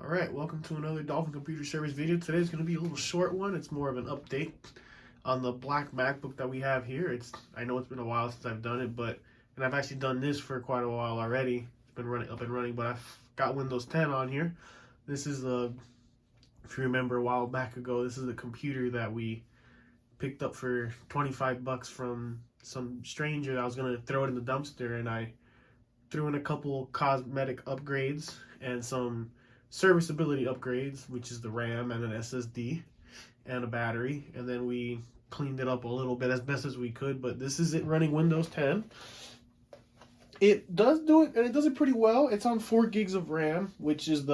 Alright, welcome to another Dolphin Computer Service video. Today's going to be a little short one. It's more of an update on the black MacBook that we have here. I know it's been a while since I've done it, and I've actually done this for quite a while already. It's been running up and running, but I've got Windows 10 on here. This is if you remember a while back ago, this is a computer that we picked up for 25 bucks from some stranger that was going to throw it in the dumpster, and I threw in a couple cosmetic upgrades and some serviceability upgrades, which is the RAM and an SSD and a battery, and then we cleaned it up a little bit as best as we could. But this is it running Windows 10. It does do it, and it does it pretty well. It's on 4 gigs of RAM, which is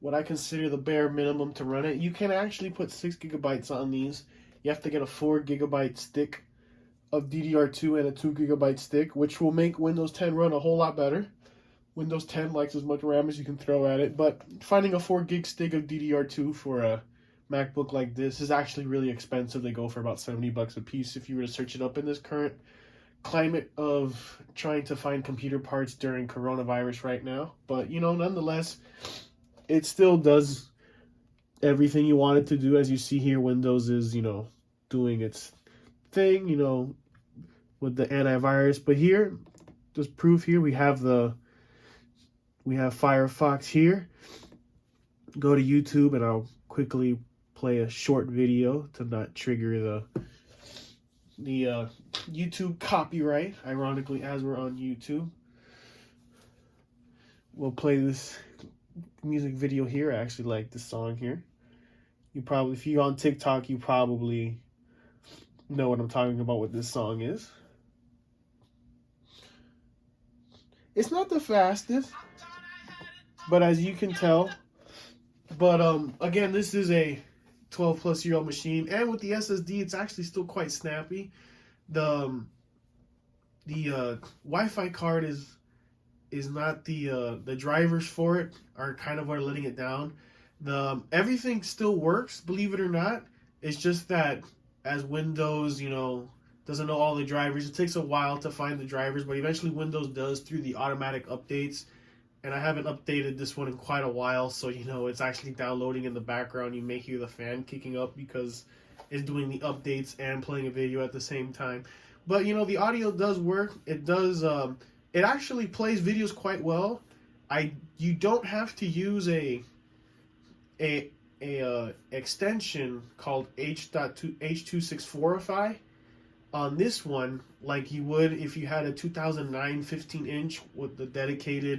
what I consider the bare minimum to run it. You can actually put 6 gigabytes on these. You have to get a 4 gigabyte stick of DDR2 and a 2 gigabyte stick, which will make Windows 10 run a whole lot better. Windows 10 likes as much RAM as you can throw at it, but finding a 4 gig stick of DDR2 for a MacBook like this is actually really expensive. They go for about 70 bucks a piece if you were to search it up in this current climate of trying to find computer parts during coronavirus right now. But, nonetheless, it still does everything you want it to do. As you see here, Windows is, doing its thing, with the antivirus. But here, just proof here, we have Firefox here. Go to YouTube, and I'll quickly play a short video to not trigger the YouTube copyright. Ironically, as we're on YouTube, we'll play this music video here. I actually like this song here. If you're on TikTok, you probably know what I'm talking about, what this song is. It's not the fastest, but as you can tell, again, this is a 12 plus year old machine, and with the SSD, it's actually still quite snappy. The Wi-Fi card is not the drivers for it are kind of what are letting it down. Everything still works, believe it or not. It's just that as Windows, doesn't know all the drivers, it takes a while to find the drivers, but eventually Windows does through the automatic updates. And I haven't updated this one in quite a while, so it's actually downloading in the background. You may hear the fan kicking up because it's doing the updates and playing a video at the same time. But the audio does work. It does. It actually plays videos quite well. You don't have to use a extension called H.264ify on this one, like you would if you had a 2009 15-inch with the dedicated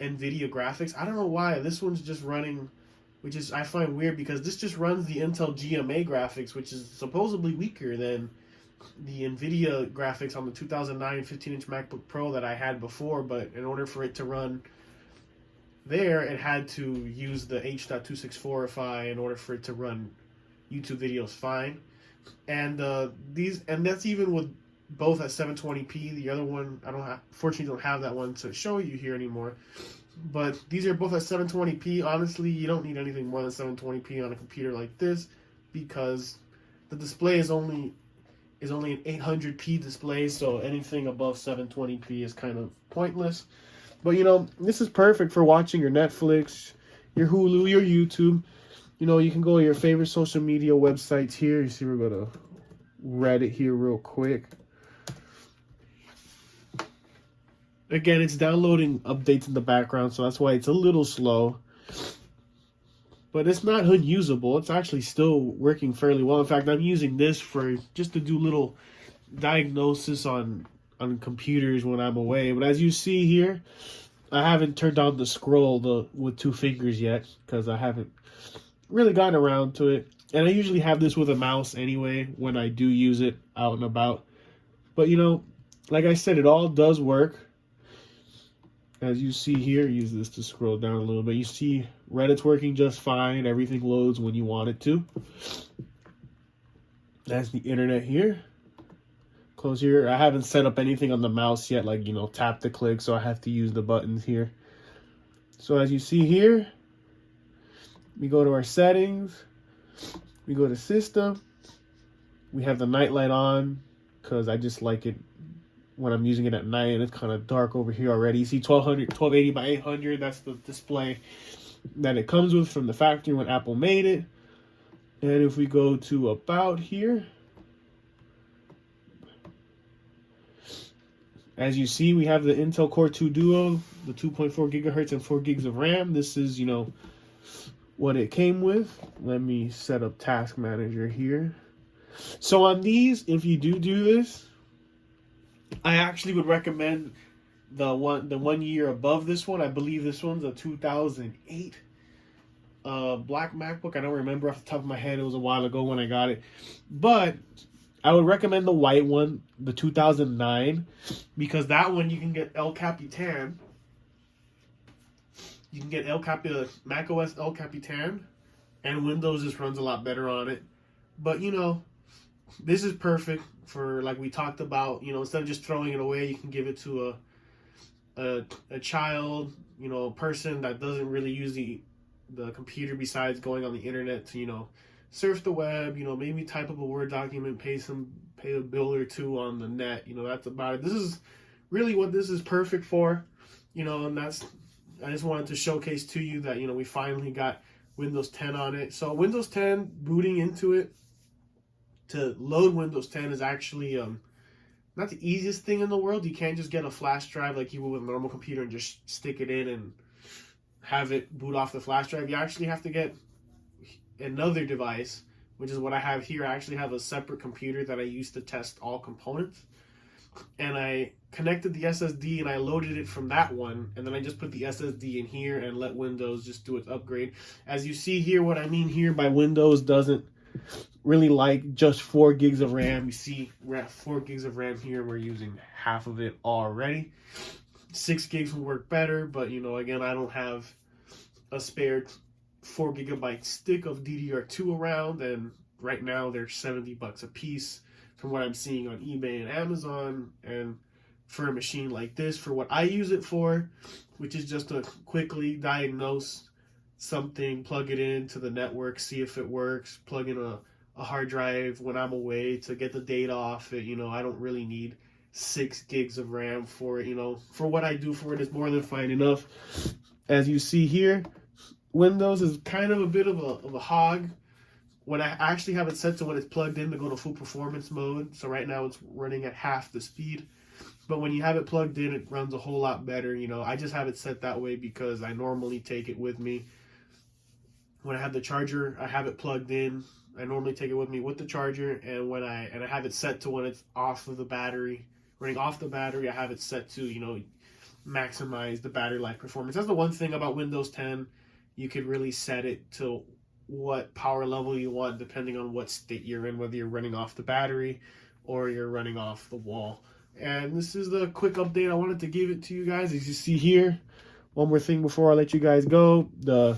NVIDIA graphics. I don't know why this one's just running, which is I find weird because this just runs the Intel GMA graphics, which is supposedly weaker than the NVIDIA graphics on the 2009 15-inch MacBook Pro that I had before. But in order for it to run there, it had to use the H.264ify in order for it to run YouTube videos fine. And that's even with both at 720p. The other one, fortunately don't have that one to show you here anymore. But these are both at 720p. Honestly, you don't need anything more than 720p on a computer like this because the display is only an 800p display, so anything above 720p is kind of pointless. But this is perfect for watching your Netflix, your Hulu, your YouTube. You can go to your favorite social media websites here. You see, we're gonna Reddit here real quick. Again, it's downloading updates in the background, so that's why it's a little slow. But it's not unusable. It's actually still working fairly well. In fact, I'm using this just to do little diagnosis on computers when I'm away. But as you see here, I haven't turned on the scroll with 2 fingers yet because I haven't really gotten around to it. And I usually have this with a mouse anyway when I do use it out and about. But like I said, it all does work. As you see here, use this to scroll down a little bit. You see Reddit's working just fine. Everything loads when you want it to. That's the internet here. Close here. I haven't set up anything on the mouse yet, like, tap to click, so I have to use the buttons here. So as you see here, we go to our settings. We go to system. We have the night light on because I just like it when I'm using it at night, and it's kind of dark over here already. You see 1280 by 800, that's the display. that it comes with from the factory when Apple made it. And if we go to about here, as you see, we have the Intel Core 2 Duo, the 2.4 gigahertz and 4 gigs of RAM. This is, what it came with. Let me set up Task Manager here. So on these, if you do this, I actually would recommend the 1 year above this one. I believe this one's a 2008 black MacBook. I don't remember off the top of my head. It was a while ago when I got it. But I would recommend the white one, the 2009, because that one you can get El Capitan. You can get Mac OS El Capitan, and Windows just runs a lot better on it. But, this is perfect for, like we talked about, instead of just throwing it away, you can give it to a child, a person that doesn't really use the computer besides going on the internet to, surf the web, maybe type up a Word document, pay a bill or two on the net, that's about it. This is really what this is perfect for, and I just wanted to showcase to you that, we finally got Windows 10 on it. So Windows 10, booting into it, to load Windows 10 is actually not the easiest thing in the world. You can't just get a flash drive like you would with a normal computer and just stick it in and have it boot off the flash drive. You actually have to get another device, which is what I have here. I actually have a separate computer that I use to test all components, and I connected the SSD and I loaded it from that one, and then I just put the SSD in here and let Windows just do its upgrade. As you see here, what I mean here by Windows doesn't really like just 4 gigs of RAM. You see we're at 4 gigs of RAM here. We're using half of it already. 6 gigs will work better, but again, I don't have a spare 4 gigabyte stick of DDR2 around, and right now they're $70 a piece from what I'm seeing on eBay and Amazon. And for a machine like this, for what I use it for, which is just to quickly diagnose something, plug it into the network, see if it works, plug in a hard drive when I'm away to get the data off it, I don't really need 6 gigs of RAM for it. For what I do for it is more than fine enough. As you see here, Windows is kind of a bit of a hog. When I actually have it set to when it's plugged in to go to full performance mode. So right now it's running at half the speed. But when you have it plugged in, it runs a whole lot better. I just have it set that way because I normally take it with me. When I have the charger, I have it plugged in. I normally take it with me with the charger, and I have it set to when it's off of the battery, running off the battery, I have it set to, maximize the battery life performance. That's the one thing about Windows 10. You could really set it to what power level you want depending on what state you're in, whether you're running off the battery or you're running off the wall. And this is the quick update I wanted to give it to you guys. As you see here, one more thing before I let you guys go. The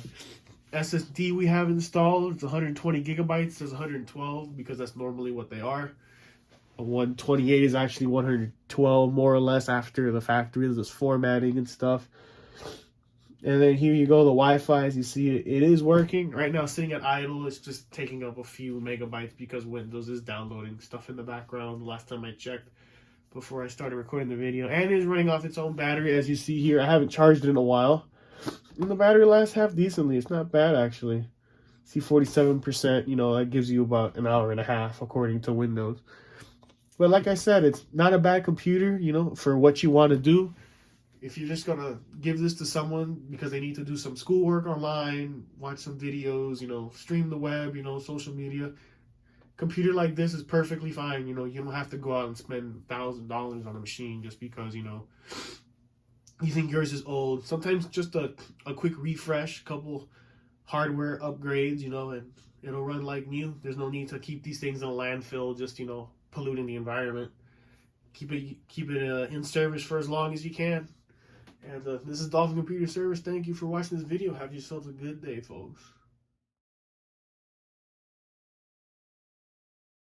SSD we have installed, it's 120 gigabytes. There's 112 because that's normally what they are. A 128 is actually 112 more or less after the factory. There's this formatting and stuff. And then here you go, the Wi-Fi. As you see, it is working. Right now, sitting at idle, it's just taking up a few megabytes because Windows is downloading stuff in the background the last time I checked before I started recording the video. And it is running off its own battery. As you see here, I haven't charged it in a while. And the battery lasts half decently. It's not bad, actually. See, 47%, that gives you about an hour and a half, according to Windows. But like I said, it's not a bad computer, for what you want to do. If you're just going to give this to someone because they need to do some schoolwork online, watch some videos, stream the web, social media, computer like this is perfectly fine. You don't have to go out and spend $1,000 on a machine just because, you think yours is old. Sometimes just a quick refresh, a couple hardware upgrades, and it'll run like new. There's no need to keep these things in a landfill, just, polluting the environment. Keep it in service for as long as you can. And this is Dolphin Computer Service. Thank you for watching this video. Have yourselves a good day, folks.